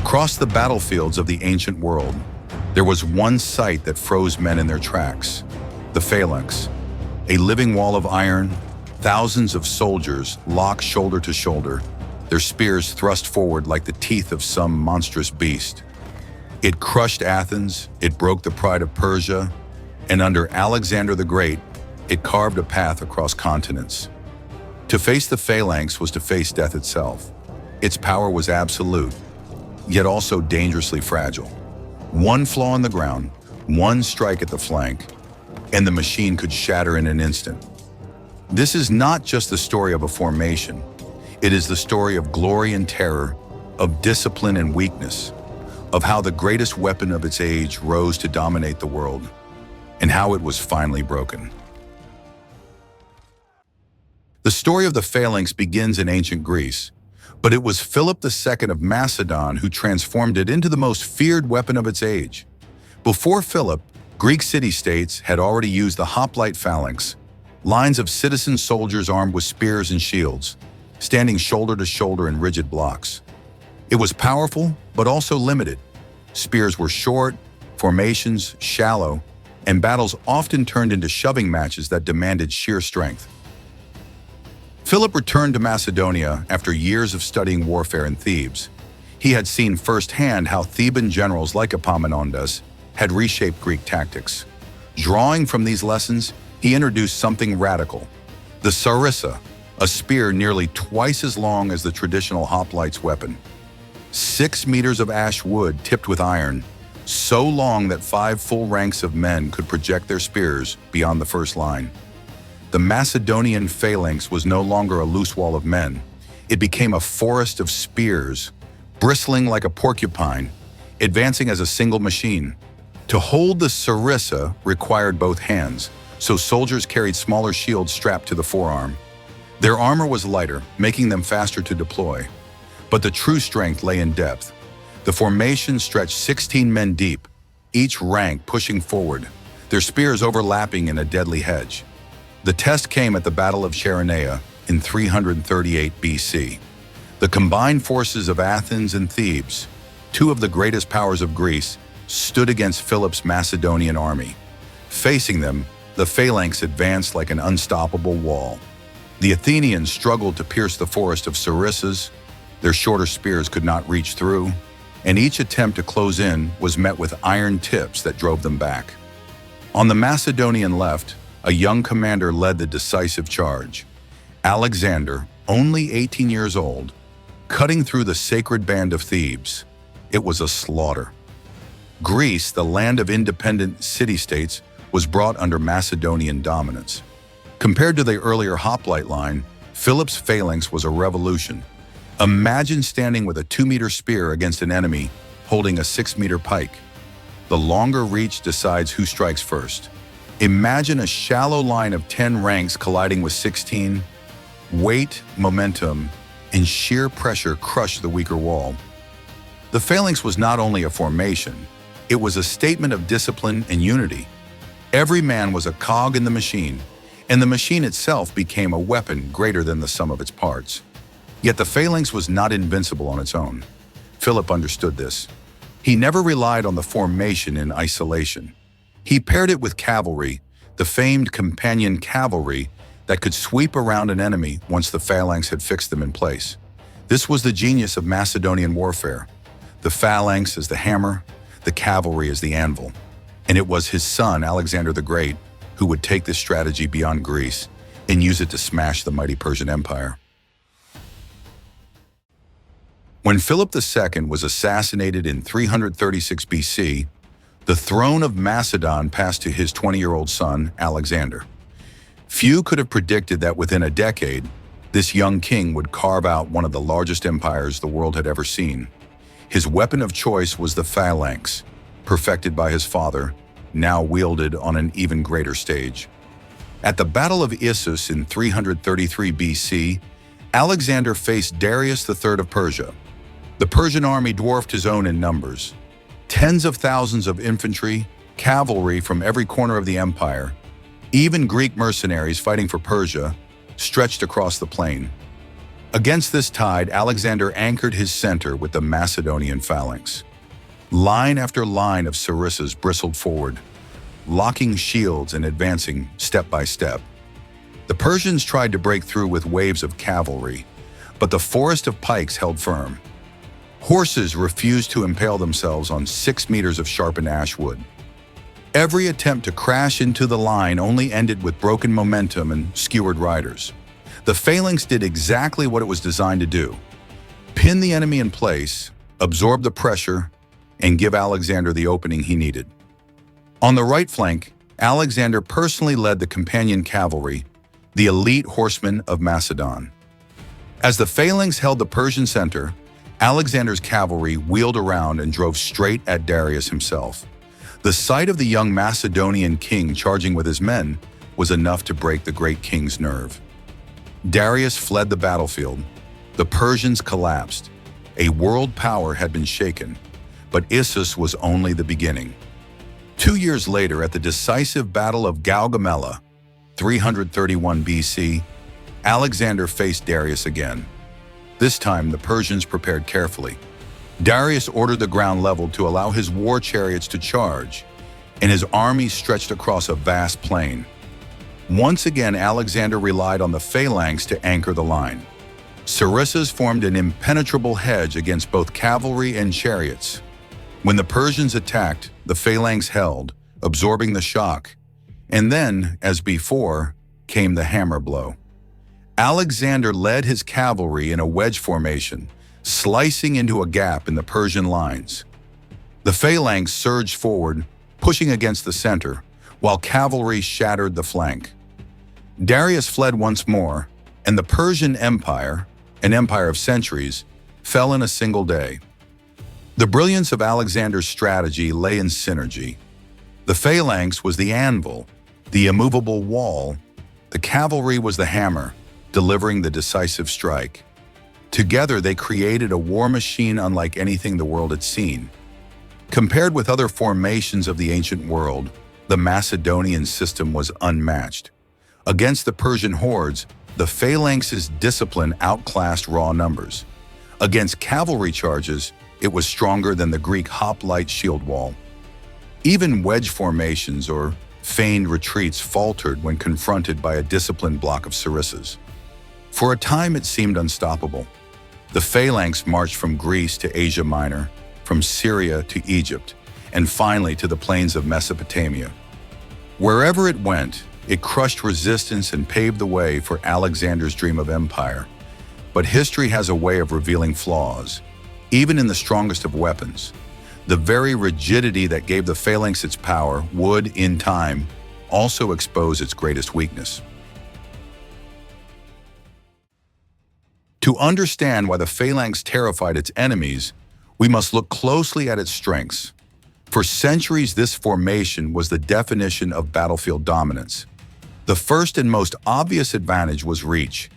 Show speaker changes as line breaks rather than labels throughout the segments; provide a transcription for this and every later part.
Across the battlefields of the ancient world, there was one sight that froze men in their tracks: the Phalanx, a living wall of iron, thousands of soldiers locked shoulder to shoulder, their spears thrust forward like the teeth of some monstrous beast. It crushed Athens, it broke the pride of Persia, and under Alexander the Great, it carved a path across continents. To face the Phalanx was to face death itself. Its power was absolute, yet also dangerously fragile. One flaw in the ground, one strike at the flank, and the machine could shatter in an instant. This is not just the story of a formation. It is the story of glory and terror, of discipline and weakness, of how the greatest weapon of its age rose to dominate the world, and how it was finally broken. The story of the Phalanx begins in ancient Greece, but it was Philip II of Macedon who transformed it into the most feared weapon of its age. Before Philip, Greek city-states had already used the hoplite phalanx, lines of citizen soldiers armed with spears and shields, standing shoulder to shoulder in rigid blocks. It was powerful, but also limited. Spears were short, formations shallow, and battles often turned into shoving matches that demanded sheer strength. Philip returned to Macedonia after years of studying warfare in Thebes. He had seen firsthand how Theban generals like Epaminondas had reshaped Greek tactics. Drawing from these lessons, he introduced something radical: the sarissa, a spear nearly twice as long as the traditional hoplite's weapon. 6 meters of ash wood tipped with iron, so long that 5 full ranks of men could project their spears beyond the first line. The Macedonian phalanx was no longer a loose wall of men. It became a forest of spears, bristling like a porcupine, advancing as a single machine. To hold the sarissa required both hands, so soldiers carried smaller shields strapped to the forearm. Their armor was lighter, making them faster to deploy. But the true strength lay in depth. The formation stretched 16 men deep, each rank pushing forward, their spears overlapping in a deadly hedge. The test came at the Battle of Chaeronea in 338 BC. The combined forces of Athens and Thebes, two of the greatest powers of Greece, stood against Philip's Macedonian army. Facing them, the Phalanx advanced like an unstoppable wall. The Athenians struggled to pierce the forest of sarissas. Their shorter spears could not reach through, and each attempt to close in was met with iron tips that drove them back. On the Macedonian left, a young commander led the decisive charge. Alexander, only 18 years old, cutting through the sacred band of Thebes. It was a slaughter. Greece, the land of independent city-states, was brought under Macedonian dominance. Compared to the earlier hoplite line, Philip's phalanx was a revolution. Imagine standing with a 2-meter spear against an enemy holding a 6-meter pike. The longer reach decides who strikes first. Imagine a shallow line of 10 ranks colliding with 16. Weight, momentum, and sheer pressure crushed the weaker wall. The phalanx was not only a formation, it was a statement of discipline and unity. Every man was a cog in the machine, and the machine itself became a weapon greater than the sum of its parts. Yet the phalanx was not invincible on its own. Philip understood this. He never relied on the formation in isolation. He paired it with cavalry, the famed companion cavalry that could sweep around an enemy once the phalanx had fixed them in place. This was the genius of Macedonian warfare. The phalanx as the hammer, the cavalry as the anvil. And it was his son, Alexander the Great, who would take this strategy beyond Greece and use it to smash the mighty Persian Empire. When Philip II was assassinated in 336 BC, the throne of Macedon passed to his 20-year-old son, Alexander. Few could have predicted that within a decade, this young king would carve out one of the largest empires the world had ever seen. His weapon of choice was the phalanx, perfected by his father, now wielded on an even greater stage. At the Battle of Issus in 333 BC, Alexander faced Darius III of Persia. The Persian army dwarfed his own in numbers. Tens of thousands of infantry, cavalry from every corner of the empire, even Greek mercenaries fighting for Persia, stretched across the plain. Against this tide, Alexander anchored his center with the Macedonian phalanx. Line after line of sarissas bristled forward, locking shields and advancing step by step. The Persians tried to break through with waves of cavalry, but the forest of pikes held firm. Horses refused to impale themselves on 6 meters of sharpened ash wood. Every attempt to crash into the line only ended with broken momentum and skewered riders. The phalanx did exactly what it was designed to do: pin the enemy in place, absorb the pressure, and give Alexander the opening he needed. On the right flank, Alexander personally led the companion cavalry, the elite horsemen of Macedon. As the phalanx held the Persian center, Alexander's cavalry wheeled around and drove straight at Darius himself. The sight of the young Macedonian king charging with his men was enough to break the great king's nerve. Darius fled the battlefield. The Persians collapsed. A world power had been shaken, but Issus was only the beginning. 2 years later, at the decisive Battle of Gaugamela, 331 BC, Alexander faced Darius again. This time, the Persians prepared carefully. Darius ordered the ground leveled to allow his war chariots to charge, and his army stretched across a vast plain. Once again, Alexander relied on the phalanx to anchor the line. Sarissas formed an impenetrable hedge against both cavalry and chariots. When the Persians attacked, the phalanx held, absorbing the shock. And then, as before, came the hammer blow. Alexander led his cavalry in a wedge formation, slicing into a gap in the Persian lines. The phalanx surged forward, pushing against the center, while cavalry shattered the flank. Darius fled once more, and the Persian Empire, an empire of centuries, fell in a single day. The brilliance of Alexander's strategy lay in synergy. The phalanx was the anvil, the immovable wall. The cavalry was the hammer, delivering the decisive strike. Together, they created a war machine unlike anything the world had seen. Compared with other formations of the ancient world, the Macedonian system was unmatched. Against the Persian hordes, the phalanx's discipline outclassed raw numbers. Against cavalry charges, it was stronger than the Greek hoplite shield wall. Even wedge formations or feigned retreats faltered when confronted by a disciplined block of sarissas. For a time, it seemed unstoppable. The phalanx marched from Greece to Asia Minor, from Syria to Egypt, and finally to the plains of Mesopotamia. Wherever it went, it crushed resistance and paved the way for Alexander's dream of empire. But history has a way of revealing flaws, even in the strongest of weapons. The very rigidity that gave the phalanx its power would, in time, also expose its greatest weakness. To understand why the phalanx terrified its enemies, we must look closely at its strengths. For centuries, this formation was the definition of battlefield dominance. The first and most obvious advantage was reach.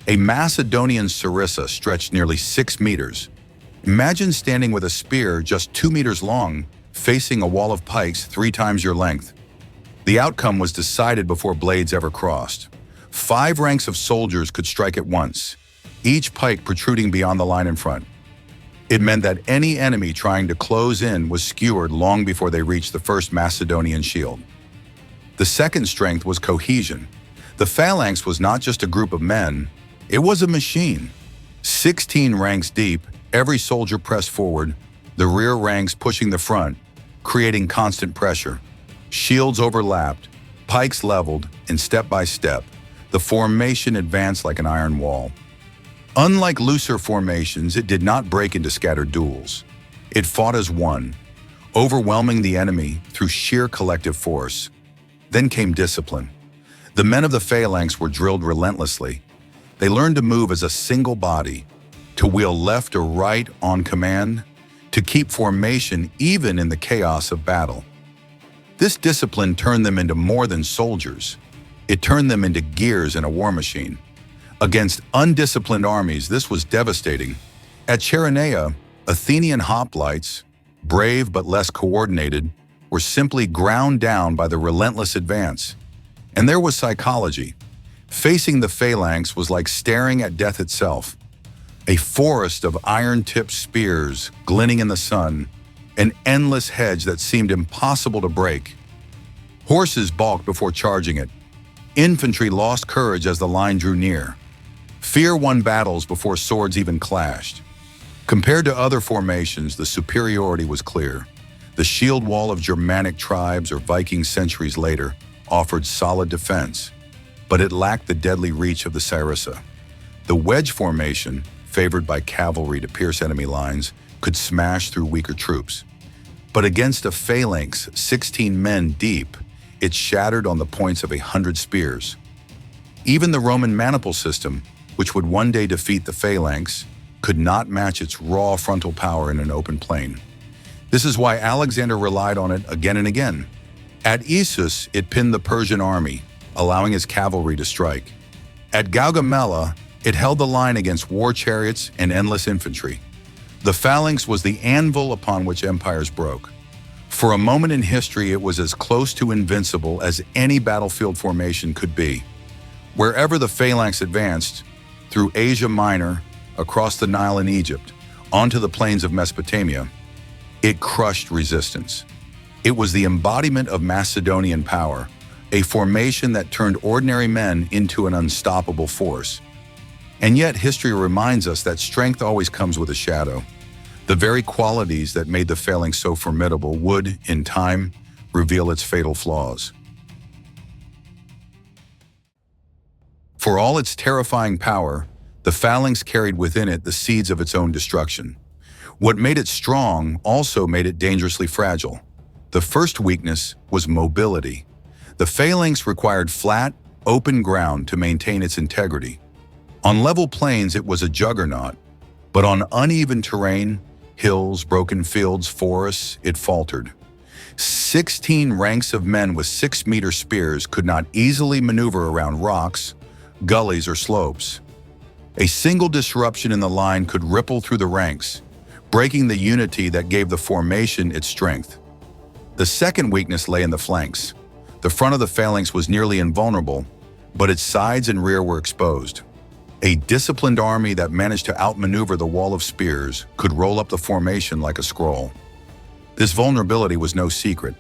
A Macedonian sarissa stretched nearly 6 meters. Imagine standing with a spear just 2 meters long, facing a wall of pikes 3 times your length. The outcome was decided before blades ever crossed. 5 ranks of soldiers could strike at once, each pike protruding beyond the line in front. It meant that any enemy trying to close in was skewered long before they reached the first Macedonian shield. The second strength was cohesion. The phalanx was not just a group of men, it was a machine. 16 ranks deep, every soldier pressed forward, the rear ranks pushing the front, creating constant pressure. Shields overlapped, pikes leveled, and step by step, the formation advanced like an iron wall. Unlike looser formations, it did not break into scattered duels. It fought as one, overwhelming the enemy through sheer collective force. Then came discipline. The men of the phalanx were drilled relentlessly. They learned to move as a single body, to wheel left or right on command, to keep formation even in the chaos of battle. This discipline turned them into more than soldiers. It turned them into gears in a war machine. Against undisciplined armies, this was devastating. At Chaeronea, Athenian hoplites, brave but less coordinated, were simply ground down by the relentless advance. And there was psychology. Facing the phalanx was like staring at death itself. A forest of iron-tipped spears glinting in the sun, an endless hedge that seemed impossible to break. Horses balked before charging it. Infantry lost courage as the line drew near. Fear won battles before swords even clashed. Compared to other formations, the superiority was clear. The shield wall of Germanic tribes or Viking centuries later offered solid defense, but it lacked the deadly reach of the sarissa. The wedge formation, favored by cavalry to pierce enemy lines, could smash through weaker troops. But against a phalanx 16 men deep, it shattered on the points of 100 spears. Even the Roman maniple system, which would one day defeat the phalanx, could not match its raw frontal power in an open plain. This is why Alexander relied on it again and again. At Issus, it pinned the Persian army, allowing his cavalry to strike. At Gaugamela, it held the line against war chariots and endless infantry. The phalanx was the anvil upon which empires broke. For a moment in history, it was as close to invincible as any battlefield formation could be. Wherever the phalanx advanced, through Asia Minor, across the Nile in Egypt, onto the plains of Mesopotamia, it crushed resistance. It was the embodiment of Macedonian power, a formation that turned ordinary men into an unstoppable force. And yet, history reminds us that strength always comes with a shadow. The very qualities that made the phalanx so formidable would, in time, reveal its fatal flaws. For all its terrifying power, the phalanx carried within it the seeds of its own destruction. What made it strong also made it dangerously fragile. The first weakness was mobility. The phalanx required flat, open ground to maintain its integrity. On level plains, it was a juggernaut, but on uneven terrain, hills, broken fields, forests, it faltered. 16 ranks of men with 6-meter spears could not easily maneuver around rocks, gullies, or slopes. A single disruption in the line could ripple through the ranks, breaking the unity that gave the formation its strength. The second weakness lay in the flanks. The front of the phalanx was nearly invulnerable, but its sides and rear were exposed. A disciplined army that managed to outmaneuver the wall of spears could roll up the formation like a scroll. This vulnerability was no secret.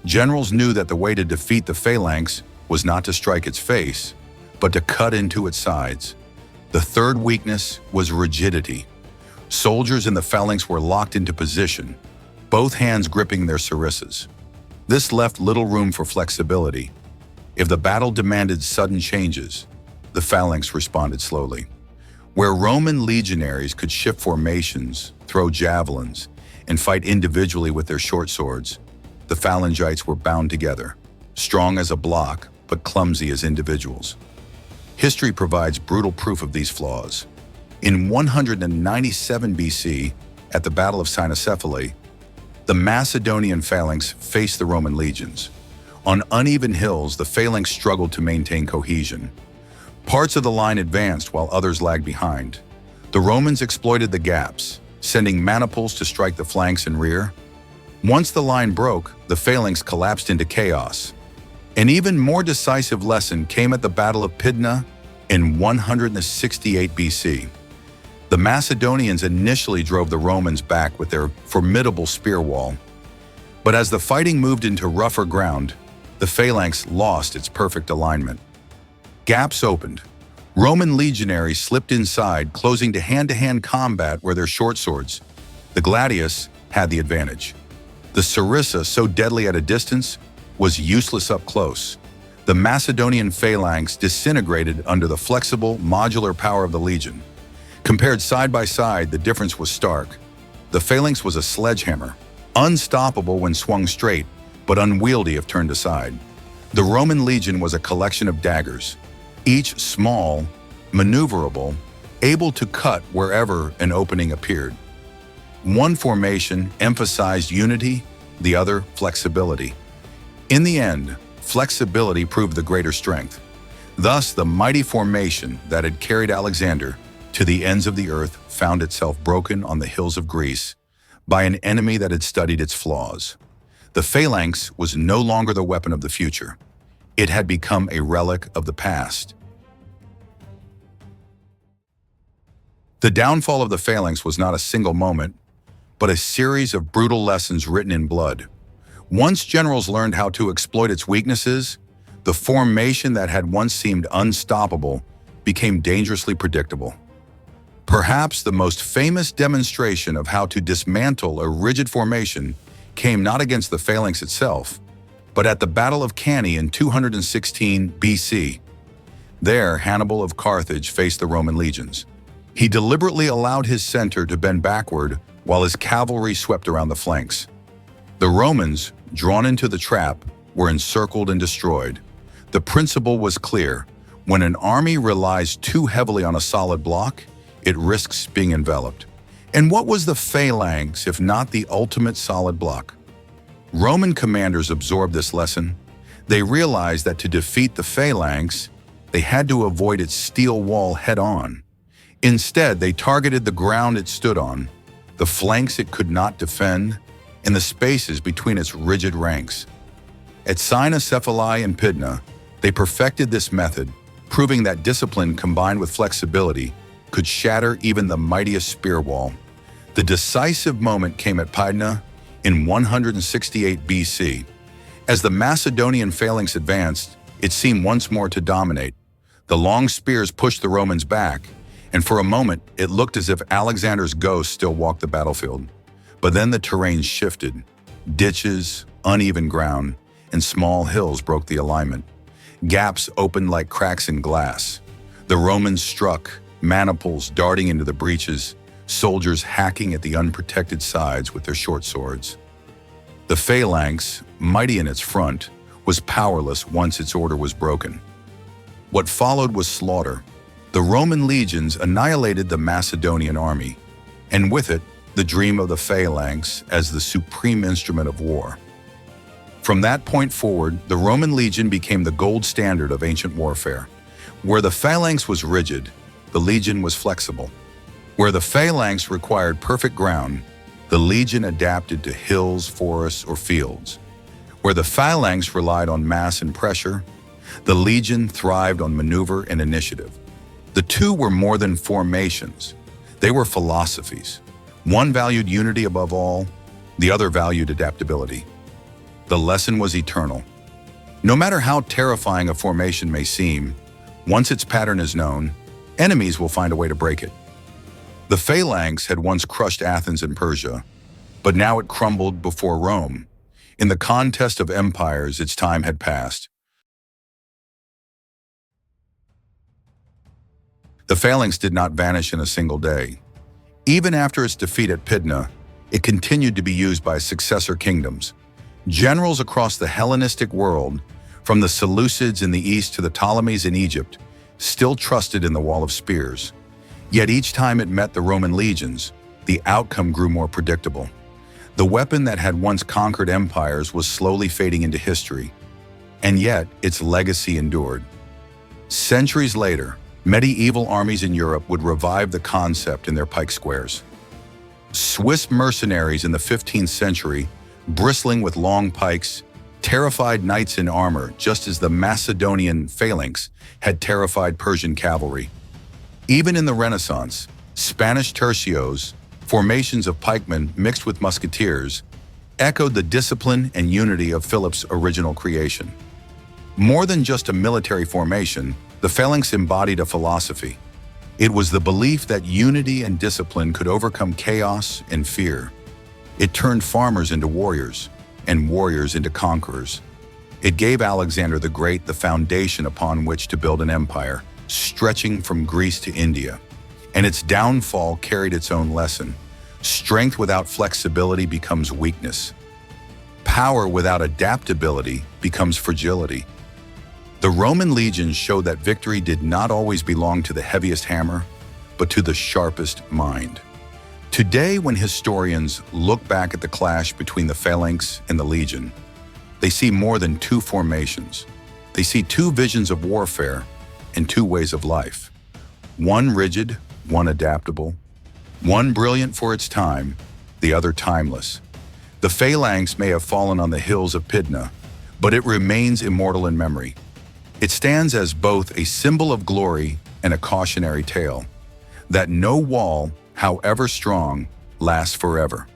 Generals knew that the way to defeat the phalanx was not to strike its face, but to cut into its sides. The third weakness was rigidity. Soldiers in the phalanx were locked into position, both hands gripping their sarissas. This left little room for flexibility. If the battle demanded sudden changes, the phalanx responded slowly. Where Roman legionaries could shift formations, throw javelins, and fight individually with their short swords, the phalangites were bound together, strong as a block, but clumsy as individuals. History provides brutal proof of these flaws. In 197 BC, at the Battle of Cynocephalae, the Macedonian phalanx faced the Roman legions. On uneven hills, the phalanx struggled to maintain cohesion. Parts of the line advanced while others lagged behind. The Romans exploited the gaps, sending maniples to strike the flanks and rear. Once the line broke, the phalanx collapsed into chaos. An even more decisive lesson came at the Battle of Pydna in 168 BC. The Macedonians initially drove the Romans back with their formidable spear wall. But as the fighting moved into rougher ground, the phalanx lost its perfect alignment. Gaps opened. Roman legionaries slipped inside, closing to hand-to-hand combat where their short swords, the gladius, had the advantage. The sarissa, so deadly at a distance, was useless up close. The Macedonian phalanx disintegrated under the flexible, modular power of the legion. Compared side by side, the difference was stark. The phalanx was a sledgehammer, unstoppable when swung straight, but unwieldy if turned aside. The Roman legion was a collection of daggers, each small, maneuverable, able to cut wherever an opening appeared. One formation emphasized unity, the other flexibility. In the end, flexibility proved the greater strength. Thus, the mighty formation that had carried Alexander to the ends of the earth found itself broken on the hills of Greece by an enemy that had studied its flaws. The phalanx was no longer the weapon of the future. It had become a relic of the past. The downfall of the Phalanx was not a single moment, but a series of brutal lessons written in blood. Once generals learned how to exploit its weaknesses, the formation that had once seemed unstoppable became dangerously predictable. Perhaps the most famous demonstration of how to dismantle a rigid formation came not against the Phalanx itself, but at the Battle of Cannae in 216 BC. There, Hannibal of Carthage faced the Roman legions. He deliberately allowed his center to bend backward while his cavalry swept around the flanks. The Romans, drawn into the trap, were encircled and destroyed. The principle was clear. When an army relies too heavily on a solid block, it risks being enveloped. And what was the Phalanx if not the ultimate solid block? Roman commanders absorbed this lesson. They realized that to defeat the Phalanx, they had to avoid its steel wall head-on. Instead, they targeted the ground it stood on, the flanks it could not defend, and the spaces between its rigid ranks. At Cynocephalae and Pydna, they perfected this method, proving that discipline combined with flexibility could shatter even the mightiest spear wall. The decisive moment came at Pydna in 168 BC. As the Macedonian Phalanx advanced, it seemed once more to dominate. The long spears pushed the Romans back, and for a moment it looked as if Alexander's ghost still walked the battlefield. But then the terrain shifted. Ditches, uneven ground, and small hills broke the alignment. Gaps opened like cracks in glass. The Romans struck, maniples darting into the breaches, soldiers hacking at the unprotected sides with their short swords. The Phalanx, mighty in its front, was powerless once its order was broken. What followed was slaughter. The Roman legions annihilated the Macedonian army, and with it, the dream of the Phalanx as the supreme instrument of war. From that point forward, the Roman legion became the gold standard of ancient warfare. Where the Phalanx was rigid, the legion was flexible. Where the Phalanx required perfect ground, the legion adapted to hills, forests, or fields. Where the Phalanx relied on mass and pressure, the legion thrived on maneuver and initiative. The two were more than formations. They were philosophies. One valued unity above all, the other valued adaptability. The lesson was eternal. No matter how terrifying a formation may seem, once its pattern is known, enemies will find a way to break it. The Phalanx had once crushed Athens and Persia, but now it crumbled before Rome. In the contest of empires, its time had passed. The Phalanx did not vanish in a single day. Even after its defeat at Pydna, it continued to be used by successor kingdoms. Generals across the Hellenistic world, from the Seleucids in the east to the Ptolemies in Egypt, still trusted in the wall of spears. Yet each time it met the Roman legions, the outcome grew more predictable. The weapon that had once conquered empires was slowly fading into history, and yet its legacy endured. Centuries later, medieval armies in Europe would revive the concept in their pike squares. Swiss mercenaries in the 15th century, bristling with long pikes, terrified knights in armor just as the Macedonian Phalanx had terrified Persian cavalry. Even in the Renaissance, Spanish tercios, formations of pikemen mixed with musketeers, echoed the discipline and unity of Philip's original creation. More than just a military formation, the Phalanx embodied a philosophy. It was the belief that unity and discipline could overcome chaos and fear. It turned farmers into warriors, and warriors into conquerors. It gave Alexander the Great the foundation upon which to build an empire, stretching from Greece to India. And its downfall carried its own lesson. Strength without flexibility becomes weakness. Power without adaptability becomes fragility. The Roman legions showed that victory did not always belong to the heaviest hammer, but to the sharpest mind. Today, when historians look back at the clash between the Phalanx and the legion, they see more than two formations. They see two visions of warfare and two ways of life. One rigid, one adaptable. One brilliant for its time, the other timeless. The Phalanx may have fallen on the hills of Pydna, but it remains immortal in memory. It stands as both a symbol of glory and a cautionary tale. that no wall, however strong, lasts forever.